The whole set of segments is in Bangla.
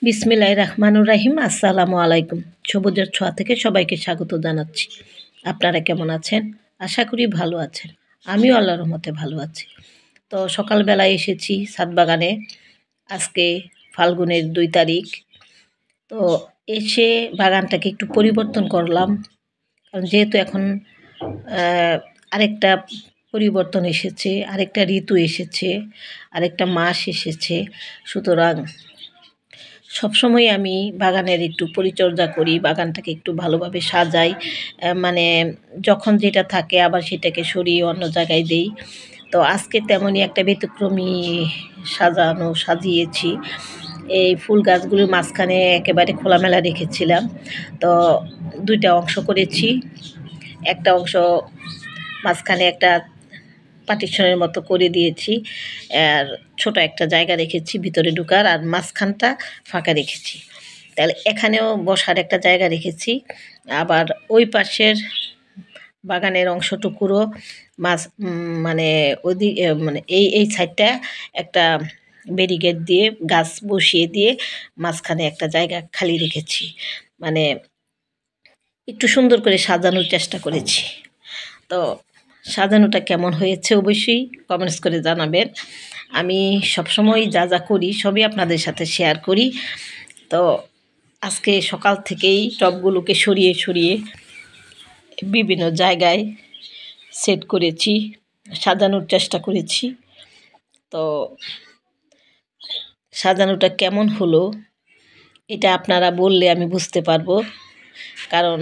বিসমিল্লাহির রহমানুর রহিম। আসসালামু আলাইকুম। সবুজের ছোঁয়া থেকে সবাইকে স্বাগত জানাচ্ছি। আপনারা কেমন আছেন? আশা করি ভালো আছেন। আমিও আল্লাহর রহমতে ভালো আছি। তো সকালবেলায় এসেছি ছাদ বাগানে। আজকে ফাল্গুনের 2 তারিখ। তো এসে বাগানটাকে একটু পরিবর্তন করলাম, কারণ যেহেতু এখন আরেকটা পরিবর্তন এসেছে, আরেকটা ঋতু এসেছে, আরেকটা মাস এসেছে। সুতরাং সবসময় আমি বাগানের একটু পরিচর্যা করি, বাগানটাকে একটু ভালোভাবে সাজাই। মানে যখন যেটা থাকে আবার সেটাকে সরিয়ে অন্য জায়গায় দেই। তো আজকে তেমনই একটা ব্যতিক্রমী সাজিয়েছি। এই ফুল গাছগুলোর মাঝখানে একেবারে খোলামেলা রেখেছিলাম। তো 2টা অংশ করেছি। একটা অংশ মাঝখানে একটা পার্টিশনের মতো করে দিয়েছি, আর ছোট একটা জায়গা রেখেছি ভিতরে ঢোকার, আর মাঝখানটা ফাঁকা রেখেছি। তাহলে এখানেও বসার একটা জায়গা রেখেছি। আবার ওই পাশের বাগানের অংশটুকুরও মানে ওদিকে মানে এই সাইডটা একটা ব্যারিকেড দিয়ে গাছ বসিয়ে দিয়ে মাঝখানে একটা জায়গা খালি রেখেছি। মানে একটু সুন্দর করে সাজানোর চেষ্টা করেছি। তো সাজানোটা কেমন হয়েছে অবশ্যই কমেন্টস করে জানাবেন। আমি সবসময় যা যা করি সবই আপনাদের সাথে শেয়ার করি। তো আজকে সকাল থেকেই টবগুলোকে সরিয়ে সরিয়ে বিভিন্ন জায়গায় সেট করেছি, সাজানোর চেষ্টা করেছি। তো সাজানোটা কেমন হলো এটা আপনারা বললে আমি বুঝতে পারবো, কারণ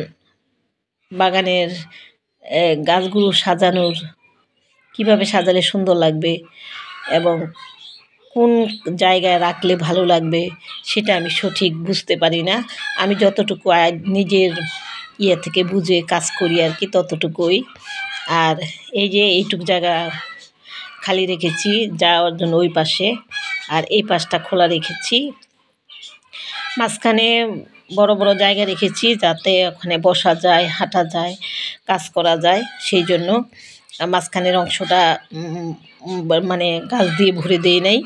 বাগানের গাছগুলো সাজানোর কিভাবে সাজালে সুন্দর লাগবে এবং কোন জায়গায় রাখলে ভালো লাগবে সেটা আমি সঠিক বুঝতে পারি না। আমি যতটুকু নিজের থেকে বুঝে কাজ করি আর কি, ততটুকুই। আর এই যে এইটুকু জায়গা খালি রেখেছি যাওয়ার জন্য ওই পাশে, আর এই পাশটা খোলা রেখেছি। মাঝখানে বড় বড় জায়গা রেখেছি যাতে ওখানে বসা যায়, হাঁটা যায়, কাজ করা যায়। সেই জন্য মাঝখানের অংশটা মানে গাছ দিয়ে ভরে দেই নাই।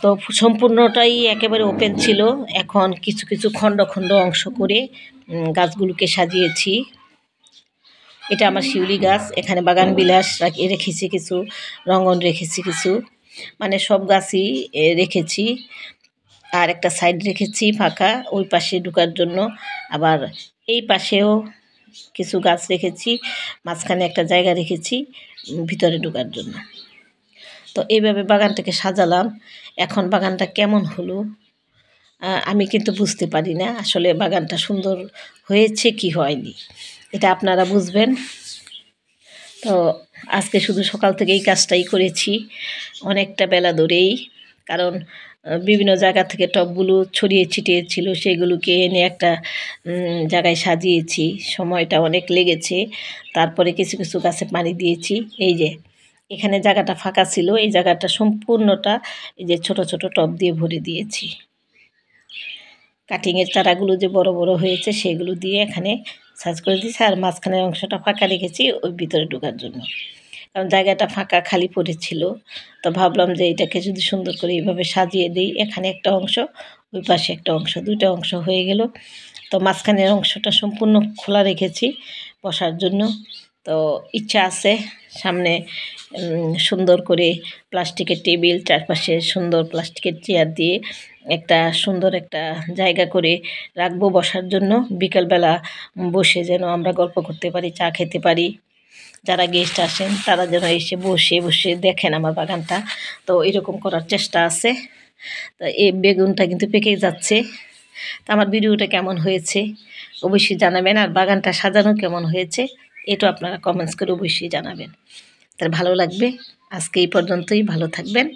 তো সম্পূর্ণটাই একেবারে ওপেন ছিল। এখন কিছু কিছু খণ্ড খণ্ড অংশ করে গাছগুলোকে সাজিয়েছি। এটা আমার শিউলি গাছ। এখানে বাগান বিলাস রেখেছি কিছু, রঙ্গন রেখেছি কিছু, মানে সব গাছই রেখেছি। আর একটা সাইড রেখেছি ফাঁকা ওই পাশে ঢোকার জন্য। আবার এই পাশেও কিছু গাছ রেখেছি, মাঝখানে একটা জায়গা রেখেছি ভিতরে ঢোকার জন্য। তো এইভাবে বাগানটাকে সাজালাম। এখন বাগানটা কেমন হলো আমি কিন্তু বুঝতে পারি না আসলে বাগানটা সুন্দর হয়েছে কি হয়নি, এটা আপনারা বুঝবেন। তো আজকে শুধু সকাল থেকে এই কাজটাই করেছি অনেকটা বেলা ধরেই, কারণ বিভিন্ন জায়গা থেকে টবগুলো ছড়িয়ে ছিটিয়ে ছিল, সেগুলোকে এনে একটা জায়গায় সাজিয়েছি। সময়টা অনেক লেগেছে। তারপরে কিছু কিছু গাছে পানি দিয়েছি। এই যে এখানে জায়গাটা ফাঁকা ছিল, এই জায়গাটা সম্পূর্ণটা এই যে ছোট ছোট টব দিয়ে ভরে দিয়েছি। কাটিংয়ের চারাগুলো যে বড় বড় হয়েছে সেগুলো দিয়ে এখানে সাজ করে দিয়েছি, আর মাঝখানের অংশটা ফাঁকা রেখেছি ওই ভিতরে ঢোকার জন্য, কারণ জায়গাটা ফাঁকা খালি পড়েছিল। তো ভাবলাম যে এটাকে যদি সুন্দর করে এইভাবে সাজিয়ে দিই, এখানে একটা অংশ ওই পাশে একটা অংশ, 2টা অংশ হয়ে গেল। তো মাঝখানের অংশটা সম্পূর্ণ খোলা রেখেছি বসার জন্য। তো ইচ্ছা আছে সামনে সুন্দর করে প্লাস্টিকের টেবিল, চারপাশে সুন্দর প্লাস্টিকের চেয়ার দিয়ে একটা সুন্দর একটা জায়গা করে রাখবো বসার জন্য। বিকালবেলা বসে যেন আমরা গল্প করতে পারি, চা খেতে পারি। যারা গেস্ট আসেন তারা যেন এসে বসে বসে দেখেন আমার বাগানটা। তো এরকম করার চেষ্টা আছে। তো এই বেগুনটা কিন্তু পেকে যাচ্ছে। তো আমার ভিডিওটা কেমন হয়েছে অবশ্যই জানাবেন, আর বাগানটা সাজানো কেমন হয়েছে এটা আপনারা কমেন্টস করে অবশ্যই জানাবেন, তাহলে ভালো লাগবে। আজকে এই পর্যন্তই, ভালো থাকবেন।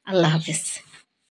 আল্লাহ হাফেজ।